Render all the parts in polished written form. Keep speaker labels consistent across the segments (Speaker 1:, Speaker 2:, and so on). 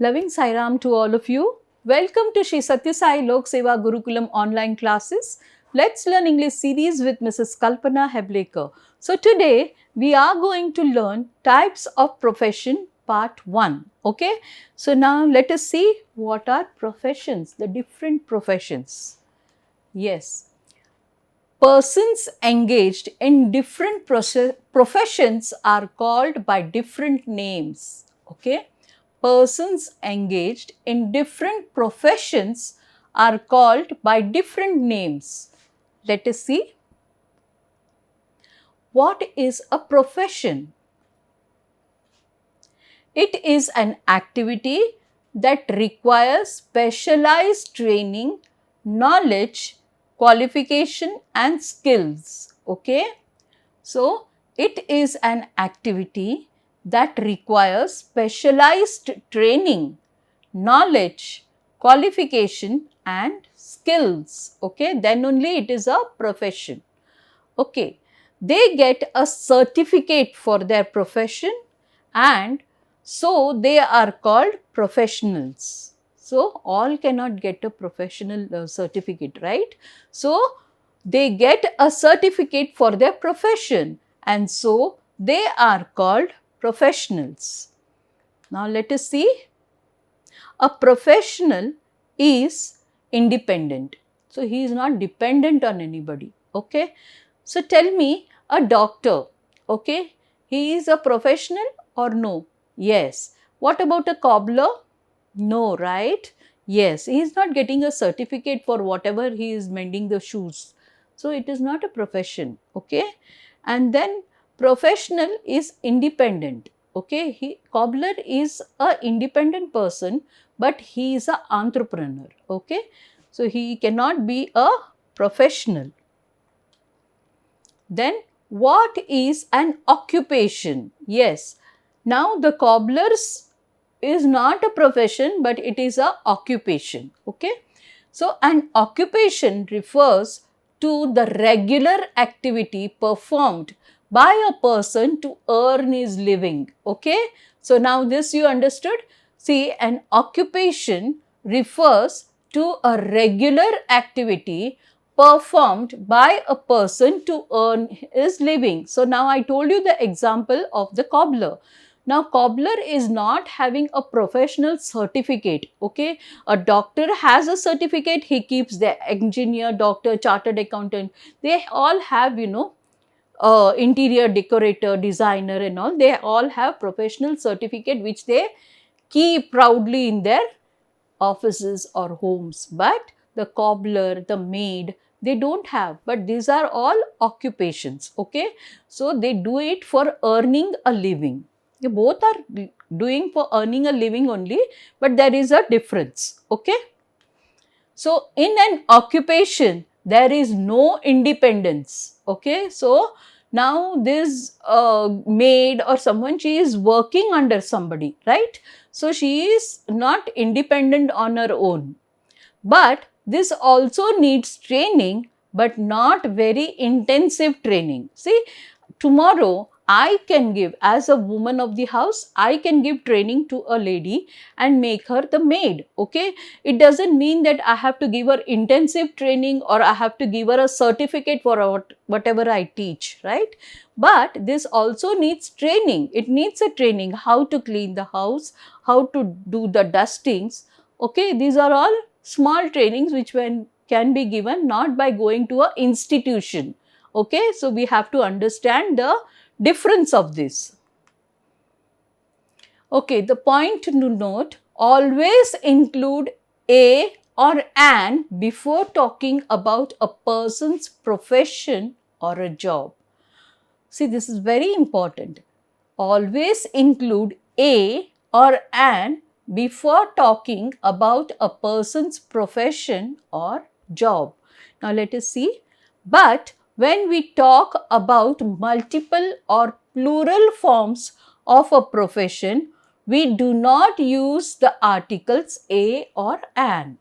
Speaker 1: Loving Sai Ram to all of you. Welcome to Shri Sathya Sai Lok Seva Gurukulam online classes. Let's learn English series with Mrs. Kalpana Heblekar. So today we are going to learn types of profession part 1. Okay. So now let us see what are professions, the different professions. Yes. Persons engaged in different professions are called by different names. Okay. Persons engaged in different professions are called by different names. Let us see. What is a profession? It is an activity that requires specialized training, knowledge, qualification and skills. Okay. So, it is an activity that requires specialized training, knowledge, qualification and skills. Okay, then only it is a profession. Okay, they get a certificate for their profession and so they are called professionals. So, all cannot get a professional certificate, right? So, they get a certificate for their profession and so they are called professionals. Now, let us see. A professional is independent. So, he is not dependent on anybody. Okay. So, tell me, a doctor, okay, he is a professional or no? Yes. What about a cobbler? No, right? Yes, he is not getting a certificate for whatever he is mending the shoes. So, it is not a profession, okay. And then professional is independent, okay. Cobbler is a independent person, but he is a entrepreneur, okay. So, he cannot be a professional. Then what is an occupation? Yes, now the cobblers is not a profession, but it is a occupation, okay. So, an occupation refers to the regular activity performed by a person to earn his living, okay. So, now this you understood. See, an occupation refers to a regular activity performed by a person to earn his living. So, now I told you the example of the cobbler. Now, cobbler is not having a professional certificate, okay. A doctor has a certificate, he keeps the engineer, doctor, chartered accountant, they all have, interior decorator, designer and all, they all have professional certificate which they keep proudly in their offices or homes. But the cobbler, the maid, they don't have, but these are all occupations, okay. So, they do it for earning a living. They both are doing for earning a living only, but there is a difference, okay. So, in an occupation, there is no independence, okay. So, now this maid or someone, she is working under somebody, right. So, she is not independent on her own, but this also needs training, but not very intensive training. See, tomorrow I can give, as a woman of the house, I can give training to a lady and make her the maid, okay. It doesn't mean that I have to give her intensive training or I have to give her a certificate for whatever I teach, right. But this also needs training. It needs a training, how to clean the house, how to do the dustings, okay. These are all small trainings which can be given not by going to an institution, okay. So, we have to understand the difference of this. Okay, the point to note, always include a or an before talking about a person's profession or a job. See, this is very important. Always include a or an before talking about a person's profession or job. Now, let us see. But when we talk about multiple or plural forms of a profession, we do not use the articles a or an.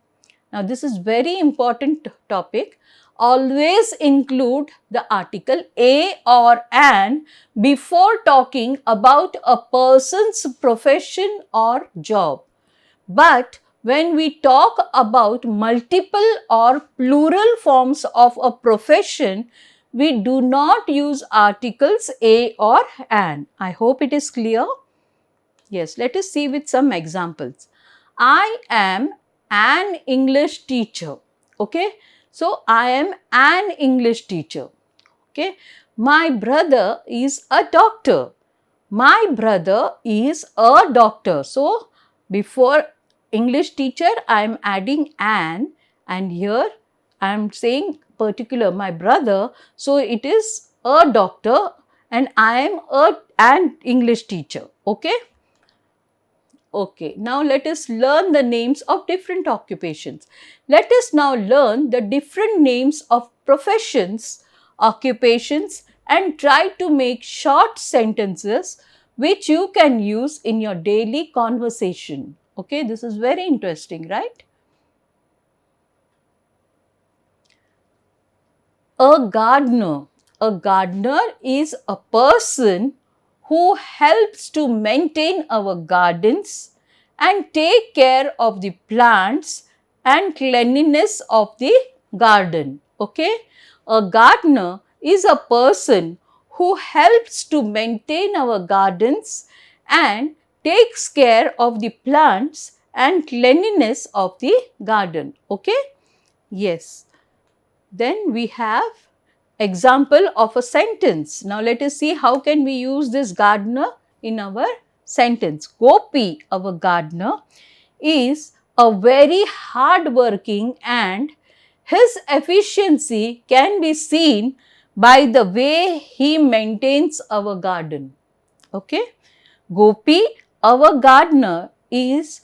Speaker 1: Now, this is very important topic. Always include the article a or an before talking about a person's profession or job. But when we talk about multiple or plural forms of a profession, we do not use articles a or an. I hope it is clear. Yes, let us see with some examples. I am an English teacher. Okay, so I am an English teacher. Okay, my brother is a doctor. My brother is a doctor. So, before English teacher, I am adding an, and here I am saying particular my brother. So, it is a doctor and I am an English teacher. Okay. Okay, now let us learn the names of different occupations. Let us now learn the different names of professions, occupations, and try to make short sentences which you can use in your daily conversation. Okay, this is very interesting, right? A gardener. A gardener is a person who helps to maintain our gardens and take care of the plants and cleanliness of the garden. Okay? A gardener is a person who helps to maintain our gardens and takes care of the plants and cleanliness of the garden. Okay? Yes. Then we have example of a sentence. Now let us see how can we use this gardener in our sentence. Gopi, our gardener, is a very hard-working and his efficiency can be seen by the way he maintains our garden. Okay. Gopi, our gardener, is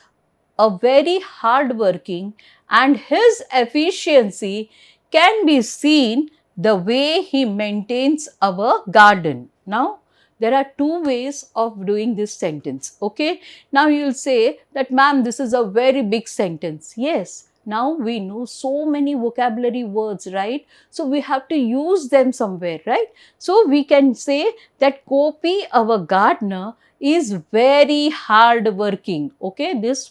Speaker 1: a very hard-working and his efficiency can be seen the way he maintains our garden. Now, there are two ways of doing this sentence. Okay. Now, you will say that, ma'am, this is a very big sentence. Yes. Now, we know so many vocabulary words, right? So, we have to use them somewhere, right? So, we can say that Gopi, our gardener, is very hard working. Okay. These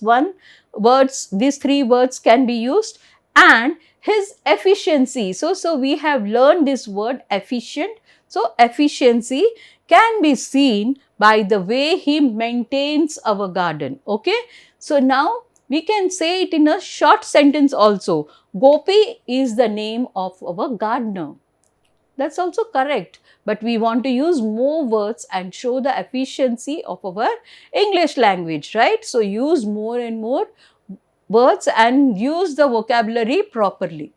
Speaker 1: three words can be used, and his efficiency. So we have learned this word efficient. So, efficiency can be seen by the way he maintains our garden. Okay. So, now we can say it in a short sentence also. Gopi is the name of our gardener. That's also correct. But we want to use more words and show the efficiency of our English language, right? So, use more and more words and use the vocabulary properly.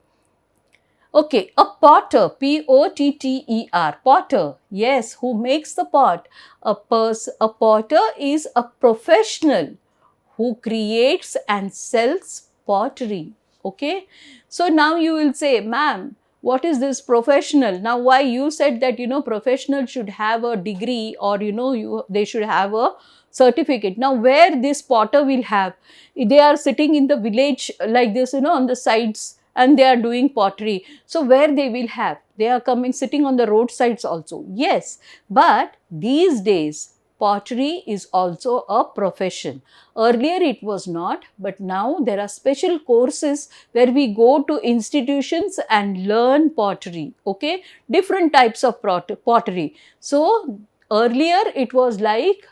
Speaker 1: Okay, a potter, P-O-T-T-E-R, potter, yes, who makes the pot. A potter is a professional who creates and sells pottery. Okay, so now you will say, ma'am, what is this professional? Now, why you said that, professional should have a degree or, they should have a certificate. Now, where this potter will have? They are sitting in the village like this, on the sides, and they are doing pottery. So, where they will have? They are coming, sitting on the roadsides also. Yes, but these days, pottery is also a profession. Earlier it was not, but now there are special courses where we go to institutions and learn pottery. Okay, different types of pottery. So, earlier it was like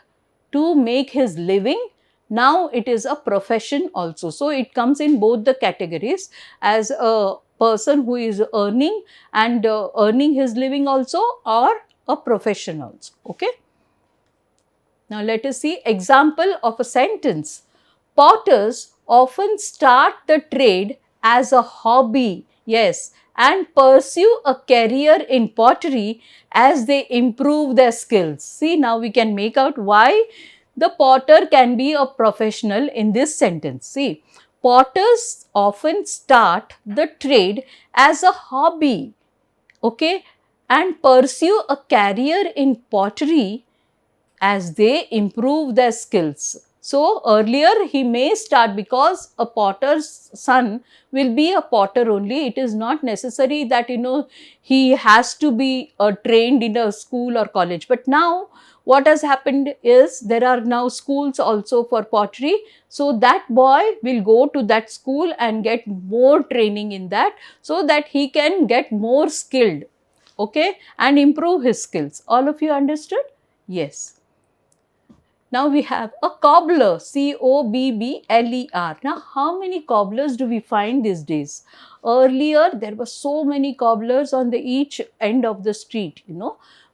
Speaker 1: to make his living. Now it is a profession also. So, it comes in both the categories as a person who is earning and earning his living also, or a profession also. Okay. Now, let us see example of a sentence. Potters often start the trade as a hobby, yes, and pursue a career in pottery as they improve their skills. See, now we can make out why the potter can be a professional in this sentence. See, potters often start the trade as a hobby, okay, and pursue a career in pottery as they improve their skills. So, earlier he may start, because a potter's son will be a potter only. It is not necessary that he has to be trained in a school or college. But now what has happened is there are now schools also for pottery. So that boy will go to that school and get more training in that, so that he can get more skilled, okay, and improve his skills. All of you understood? Yes. Now we have a cobbler, Cobbler. Now, how many cobblers do we find these days? Earlier, there were so many cobblers on the each end of the street,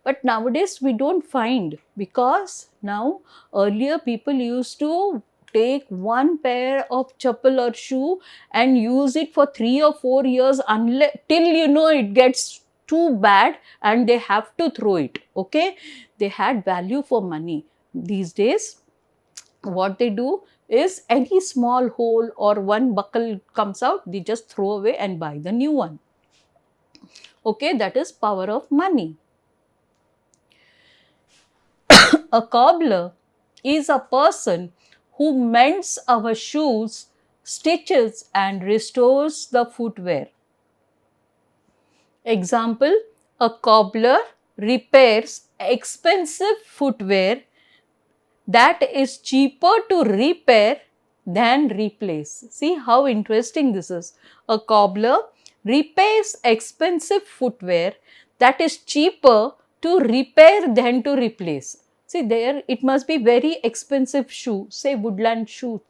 Speaker 1: but nowadays we don't find, because now earlier people used to take one pair of chappal or shoe and use it for 3 or 4 years till it gets too bad and they have to throw it, okay. They had value for money. These days, what they do is any small hole or one buckle comes out, they just throw away and buy the new one. Okay, that is power of money. A cobbler is a person who mends our shoes, stitches and restores the footwear. Example, a cobbler repairs expensive footwear that is cheaper to repair than replace. See how interesting this is. A cobbler repairs expensive footwear that is cheaper to repair than to replace. See, there it must be very expensive shoe, say woodland shoe,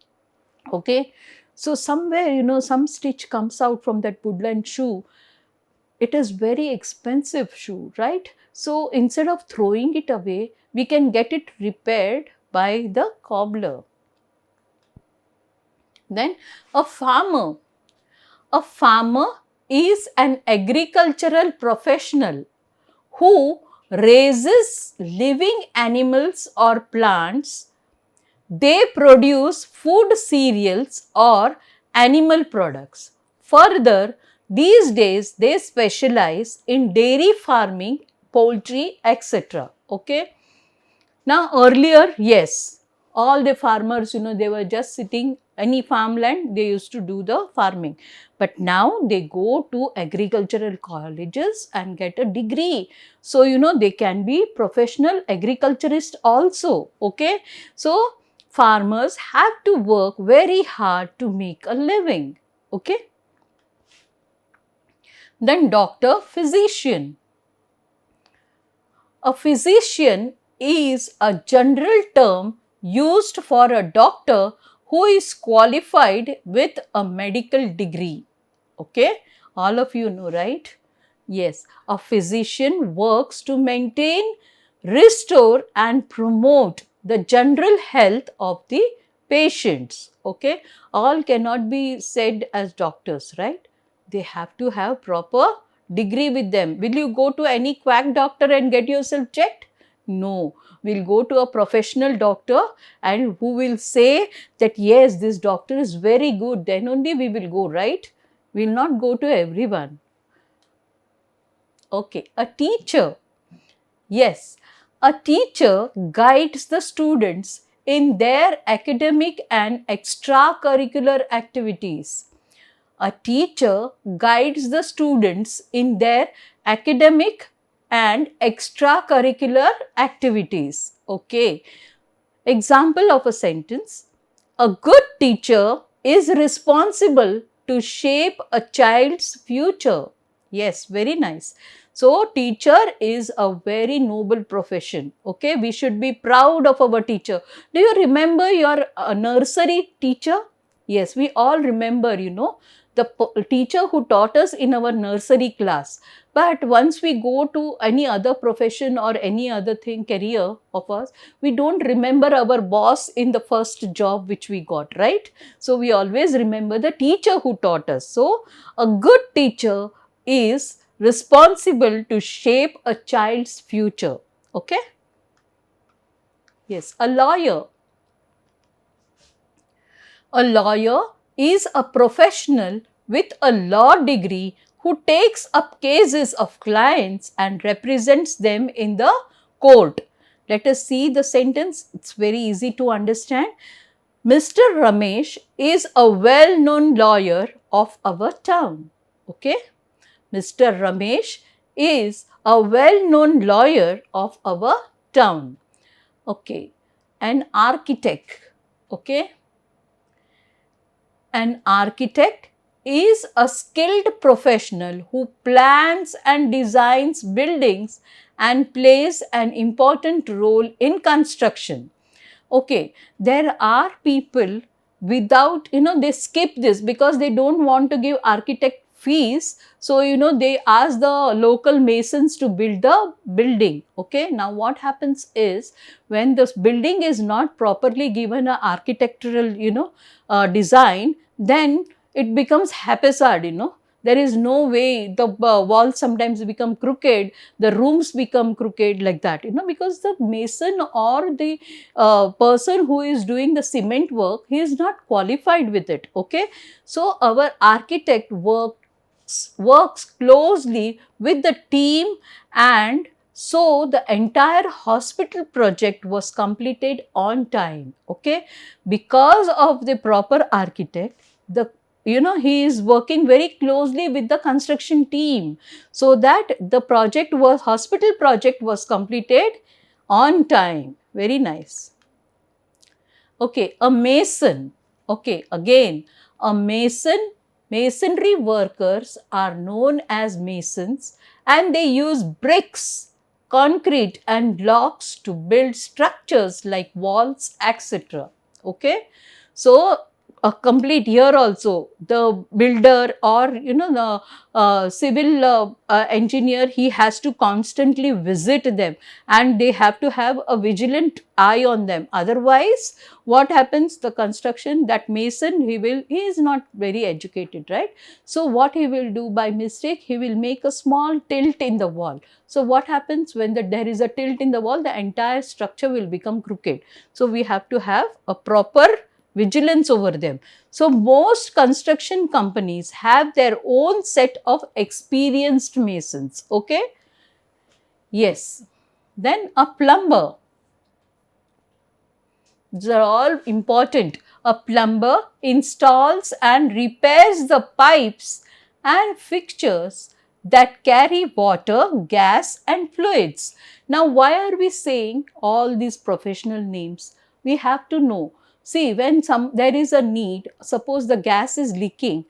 Speaker 1: okay. So somewhere, some stitch comes out from that woodland shoe. It is very expensive shoe, right? So instead of throwing it away, we can get it repaired by the cobbler. Then a farmer. A farmer is an agricultural professional who raises living animals or plants. They produce food, cereals or animal products. Further, these days they specialize in dairy farming, poultry, etc. Okay. Now earlier, yes, all the farmers, they were just sitting any farmland, they used to do the farming. But now they go to agricultural colleges and get a degree. So, they can be professional agriculturist also, okay. So, farmers have to work very hard to make a living, okay. Then doctor, physician. A physician is a general term used for a doctor who is qualified with a medical degree. Okay, all of you know, right? Yes, a physician works to maintain, restore and promote the general health of the patients. Okay, all cannot be said as doctors, right? They have to have proper degree with them. Will you go to any quack doctor and get yourself checked? No, we'll go to a professional doctor and who will say that yes, this doctor is very good, then only we will go, right? We will not go to everyone. Okay, a teacher. Yes, a teacher guides the students in their academic and extracurricular activities. A teacher guides the students in their academic and extracurricular activities. Okay. Example of a sentence. A good teacher is responsible to shape a child's future. Yes, very nice. So, teacher is a very noble profession. Okay, we should be proud of our teacher. Do you remember your nursery teacher? Yes, we all remember, the teacher who taught us in our nursery class. But once we go to any other profession or any other career of us, we don't remember our boss in the first job which we got, right? So, we always remember the teacher who taught us. So, a good teacher is responsible to shape a child's future. Okay? Yes, a lawyer. A lawyer is a professional with a law degree who takes up cases of clients and represents them in the court. Let us see the sentence. It's very easy to understand. Mr. Ramesh is a well-known lawyer of our town. Okay? Mr. Ramesh is a well-known lawyer of our town. Okay, an architect. Okay, an architect is a skilled professional who plans and designs buildings and plays an important role in construction. Okay, there are people without, they skip this because they don't want to give architect fees. So, they ask the local masons to build the building. Okay, now what happens is, when this building is not properly given a architectural, design, then it becomes haphazard, there is no way. The walls sometimes become crooked, the rooms become crooked, like that, because the mason or the person who is doing the cement work, he is not qualified with it. Okay, so our architect works closely with the team, and so the entire hospital project was completed on time. Okay, because of the proper architect, the he is working very closely with the construction team, so that the hospital project was completed on time. Very nice. Okay, a mason. Okay, again, a masonry workers are known as masons, and they use bricks, concrete and blocks to build structures like walls, etc. Okay, so a complete here also, the builder or the civil engineer, he has to constantly visit them, and they have to have a vigilant eye on them. Otherwise, what happens, the construction, that mason, he is not very educated, right? So what he will do, by mistake he will make a small tilt in the wall. So what happens, when there is a tilt in the wall, the entire structure will become crooked. So we have to have a proper vigilance over them. So most construction companies have their own set of experienced masons. Okay, yes. Then a plumber. These are all important. A plumber installs and repairs the pipes and fixtures that carry water, gas and fluids. Now, why are we saying all these professional names? We have to know. See, when there is a need, suppose the gas is leaking,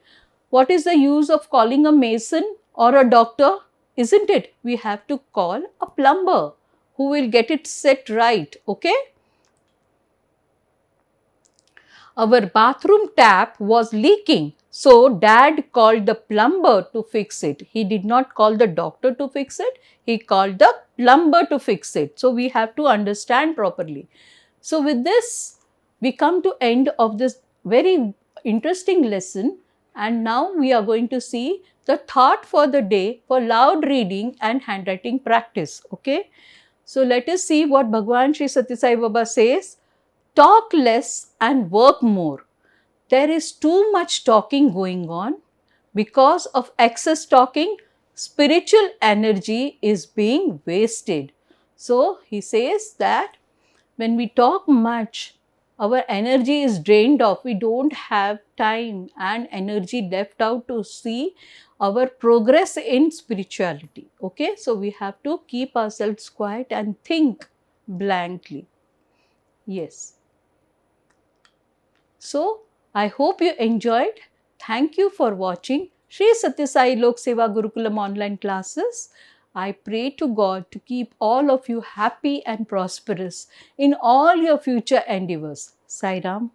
Speaker 1: what is the use of calling a mason or a doctor? Isn't it? We have to call a plumber who will get it set right. Okay? Our bathroom tap was leaking. So dad called the plumber to fix it. He did not call the doctor to fix it. He called the plumber to fix it. So we have to understand properly. So with this, we come to end of this very interesting lesson. And now we are going to see the thought for the day for loud reading and handwriting practice. Okay. So let us see what Bhagwan Sri Sathya Sai Baba says. Talk less and work more. There is too much talking going on. Because of excess talking, spiritual energy is being wasted. So, he says that when we talk much, our energy is drained off. We don't have time and energy left out to see our progress in spirituality. Okay, so we have to keep ourselves quiet and think blankly. Yes. So, I hope you enjoyed. Thank you for watching Sri Sathya Sai Lok Seva Gurukulam online classes. I pray to God to keep all of you happy and prosperous in all your future endeavors. Sai Ram.